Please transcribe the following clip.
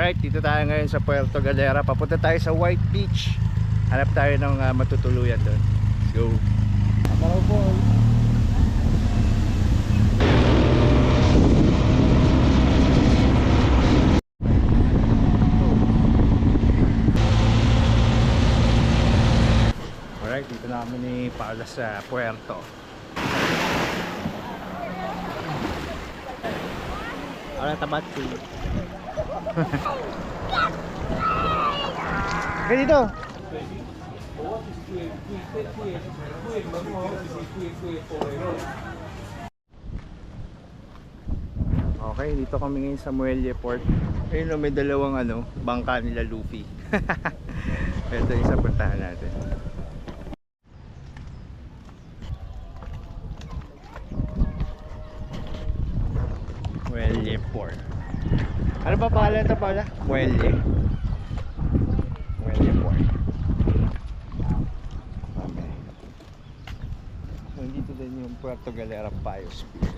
Alright, dito tayo ngayon sa Puerto Galera. Papunta tayo sa White Beach. Hanap tayo ng matutuluyan doon. Let's go. Hello po. Alright, dito na kami ni Paula sa Puerto. Alright, tabat si. Ganito. Okay, dito kami ngayon sa Muelle Port. Ayun, may dalawang bangka nila Luffy. Ito yung sa puntahan natin. Muelle Port. Ano ba pangalan ito pala? Muelle. Muelle Port. Okay. So, dito din yung Puerto Galera Biosphere.